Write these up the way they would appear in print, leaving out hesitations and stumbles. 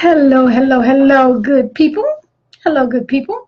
Hello, hello, hello, good people. Hello, good people.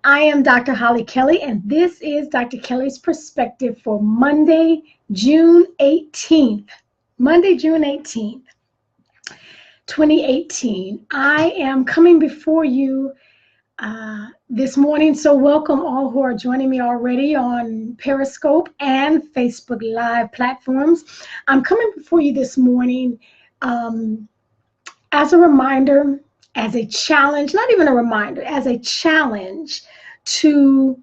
I am Dr. Hollie Kelly, and this is Dr. Kelly's Perspective for Monday, June 18th. Monday, June 18th, 2018. I am coming before you this morning, so welcome all who are joining me already on Periscope and Facebook Live platforms. I'm coming before you this morning as a reminder, as a challenge, not even a reminder, as a challenge to,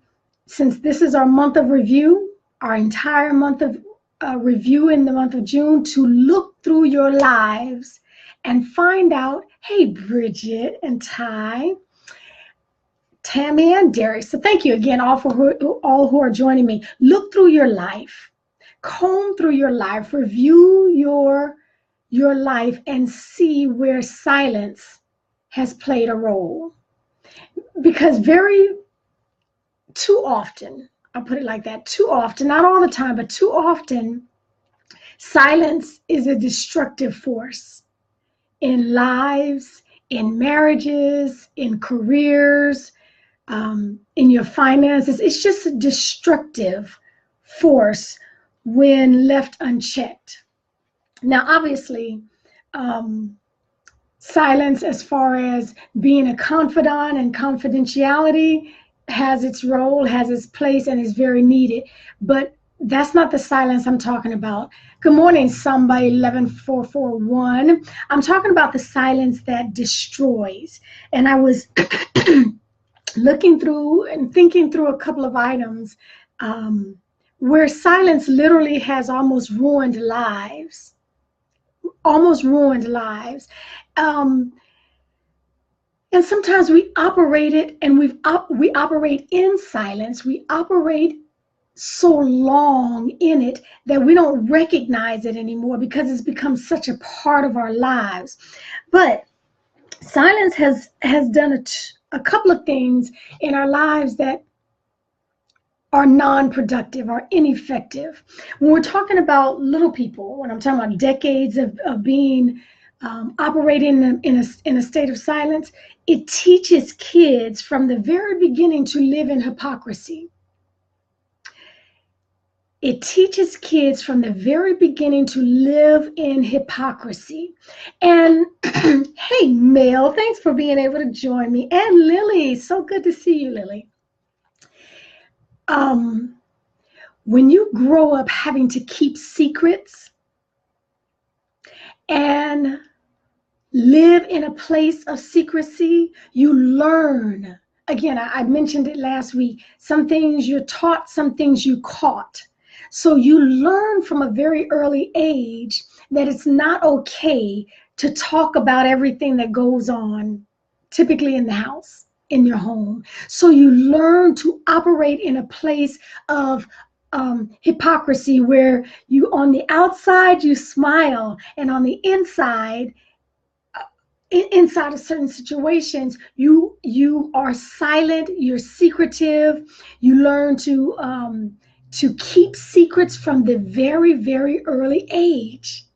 since this is our month of review, our entire month of review in the month of June, to look through your lives and find out, hey, Bridget and Ty, Tammy and Derek. So thank you again all who are joining me. Look through your life, comb through your life, review your life and see where silence has played a role. Because too often, I'll put it like that, too often, not all the time, but too often, silence is a destructive force in lives, in marriages, in careers, in your finances. It's just a destructive force when left unchecked. Now, obviously, silence as far as being a confidant and confidentiality has its role, has its place, and is very needed. But that's not the silence I'm talking about. Good morning, somebody 11441. I'm talking about the silence that destroys. And I was looking through and thinking through a couple of items where silence literally has almost ruined lives. And sometimes we operate it, and we operate in silence. We operate so long in it that we don't recognize it anymore because it's become such a part of our lives. But silence has done a couple of things in our lives that are non-productive, are ineffective. When we're talking about little people, when I'm talking about decades of being operating in a state of silence, it teaches kids from the very beginning to live in hypocrisy. It teaches kids from the very beginning to live in hypocrisy. And hey, Mel, thanks for being able to join me. And Lily, so good to see you, Lily. When you grow up having to keep secrets and live in a place of secrecy, you learn. Again, I mentioned it last week. Some things you're taught, some things you caught. So you learn from a very early age that it's not okay to talk about everything that goes on, typically in the house, in your home. So you learn to operate in a place of hypocrisy, where you, on the outside, you smile, and on the inside, inside of certain situations, you are silent, you're secretive. You learn to keep secrets from the very, very early age.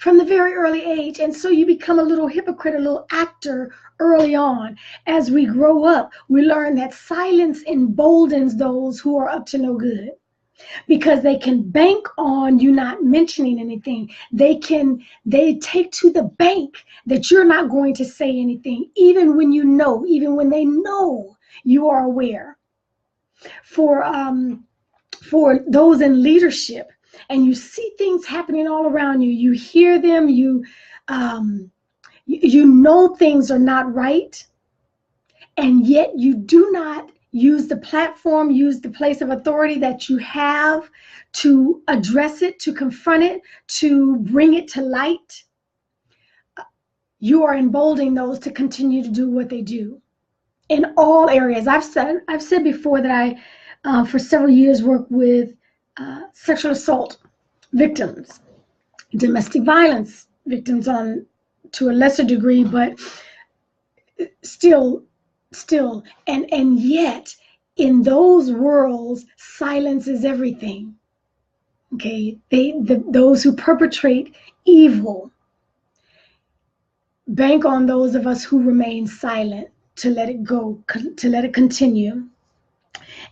And so you become a little hypocrite, a little actor early on. As we grow up, we learn that silence emboldens those who are up to no good, because they can bank on you not mentioning anything. They take to the bank that you're not going to say anything, even when they know you are aware. For those in leadership, and you see things happening all around you, you hear them, you know things are not right, and yet you do not use the platform, use the place of authority that you have to address it, to confront it, to bring it to light. You are emboldening those to continue to do what they do in all areas. I've said before that I, for several years, worked with sexual assault victims, domestic violence victims to a lesser degree, but still, and yet in those worlds, silence is everything. Okay, those who perpetrate evil, bank on those of us who remain silent to let it go, to let it continue.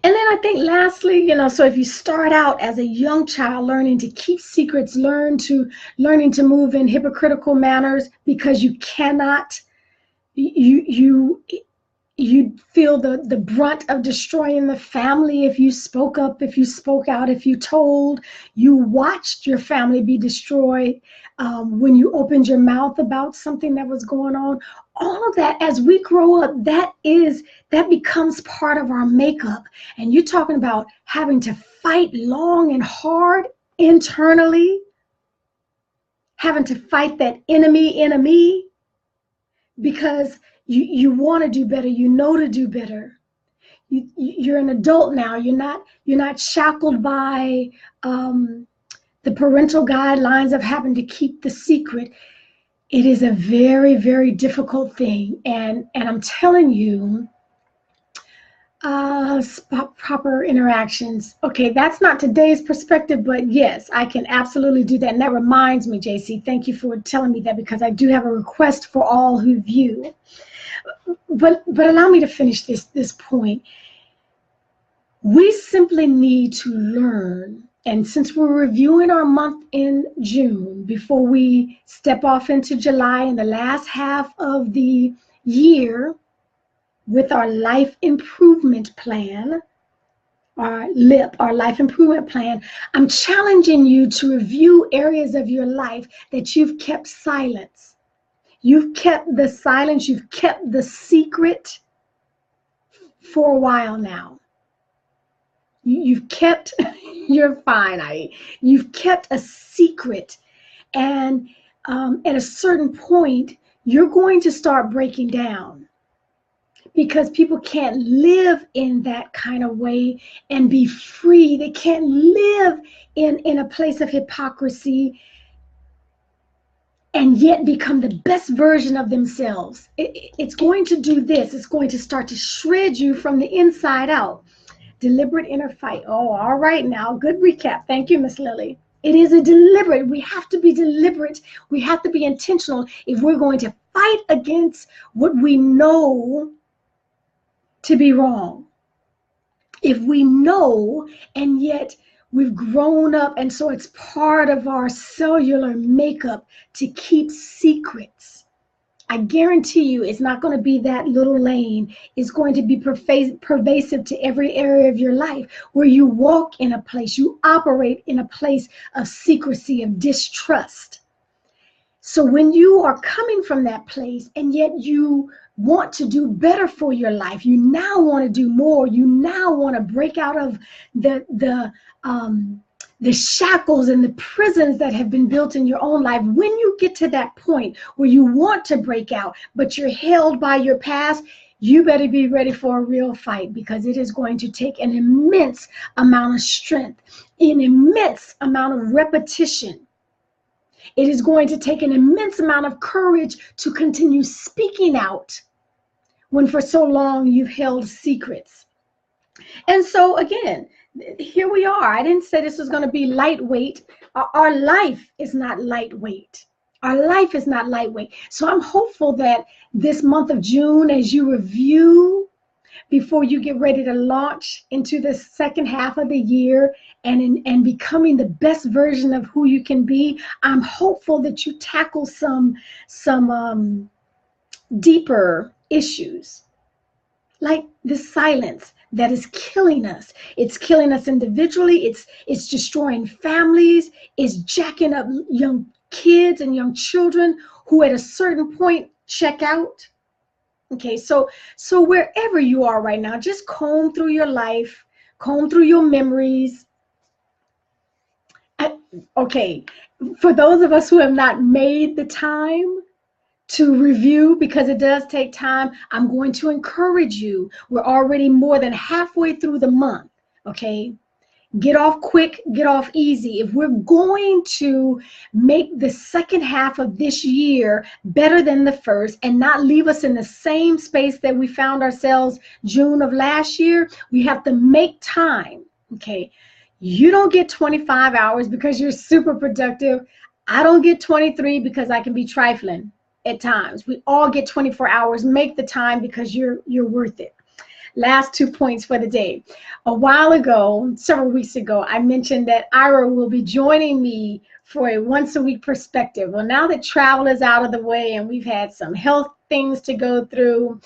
And then I think lastly, so if you start out as a young child learning to keep secrets, learning to move in hypocritical manners because you cannot, you feel the brunt of destroying the family if you spoke up, if you spoke out, if you told. You watched your family be destroyed when you opened your mouth about something that was going on. All of that, as we grow up, that becomes part of our makeup. And you're talking about having to fight long and hard internally, having to fight that enemy, because you want to do better, to do better. You're an adult now. You're not shackled by the parental guidelines of having to keep the secret. It is a very, very difficult thing, and I'm telling you, proper interactions. Okay, that's not today's perspective, but yes, I can absolutely do that. And that reminds me, JC, thank you for telling me that, because I do have a request for all who view. But allow me to finish this point. We simply need to learn, and since we're reviewing our month in June before we step off into July and the last half of the year with our life improvement plan, our life improvement plan, I'm challenging you to review areas of your life that you've kept silence. You've kept the silence, you've kept the secret for a while now. You've kept, you're fine, you've kept a secret. And at a certain point, you're going to start breaking down, because people can't live in that kind of way and be free. They can't live in a place of hypocrisy and yet become the best version of themselves. It's going to do this. It's going to start to shred you from the inside out. Deliberate inner fight. Oh, all right now. Good recap. Thank you, Miss Lily. It is a deliberate. We have to be deliberate. We have to be intentional if we're going to fight against what we know to be wrong. If we know and yet we've grown up, and so it's part of our cellular makeup to keep secrets, I guarantee you it's not going to be that little lane. It's going to be pervasive to every area of your life, where you walk in a place, you operate in a place of secrecy, of distrust. So when you are coming from that place and yet you want to do better for your life, you now want to do more, you now want to break out of the shackles and the prisons that have been built in your own life. When you get to that point where you want to break out, but you're held by your past, you better be ready for a real fight, because it is going to take an immense amount of strength, an immense amount of repetition. It is going to take an immense amount of courage to continue speaking out when for so long you've held secrets. And so again, here we are. I didn't say this was going to be lightweight. Our life is not lightweight. Our life is not lightweight. So I'm hopeful that this month of June, as you review before you get ready to launch into the second half of the year and becoming the best version of who you can be, I'm hopeful that you tackle some deeper issues, like this silence that is killing us. It's killing us individually. It's destroying families. It's jacking up young kids and young children who at a certain point check out. Okay, so wherever you are right now, just comb through your life, comb through your memories. Okay, for those of us who have not made the time to review, because it does take time, I'm going to encourage you. We're already more than halfway through the month, okay? Get off quick, get off easy. If we're going to make the second half of this year better than the first and not leave us in the same space that we found ourselves June of last year, we have to make time, okay? You don't get 25 hours because you're super productive. I don't get 23 because I can be trifling. at times. We all get 24 hours. Make the time because you're worth it. Last 2 points for the day. A while ago, several weeks ago, I mentioned that Ira will be joining me for a once-a-week perspective. Well, now that travel is out of the way and we've had some health things to go through,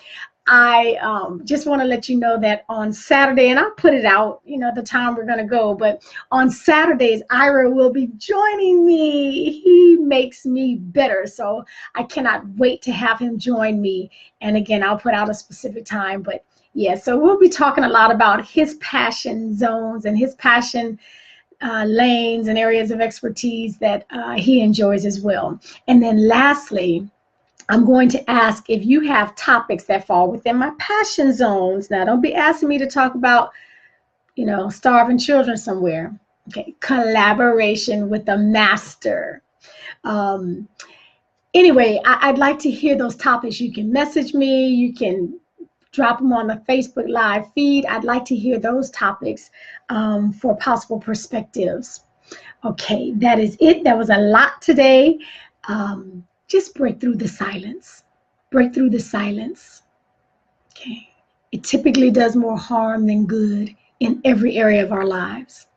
I just want to let you know that on Saturday, and I'll put it out, the time we're going to go, but on Saturdays, Ira will be joining me. He makes me better, so I cannot wait to have him join me. And again, I'll put out a specific time, but yeah, so we'll be talking a lot about his passion zones and his passion lanes and areas of expertise that he enjoys as well. And then lastly, I'm going to ask if you have topics that fall within my passion zones. Now, don't be asking me to talk about, starving children somewhere. Okay, collaboration with a master. Anyway, I'd like to hear those topics. You can message me. You can drop them on the Facebook Live feed. I'd like to hear those topics for possible perspectives. Okay, that is it. That was a lot today. Just break through the silence. Break through the silence. Okay. It typically does more harm than good in every area of our lives.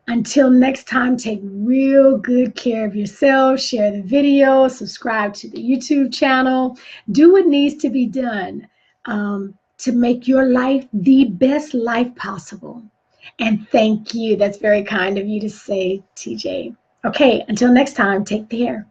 Until next time, take real good care of yourself. Share the video. Subscribe to the YouTube channel. Do what needs to be done to make your life the best life possible. And thank you. That's very kind of you to say, TJ. Okay, until next time, take care.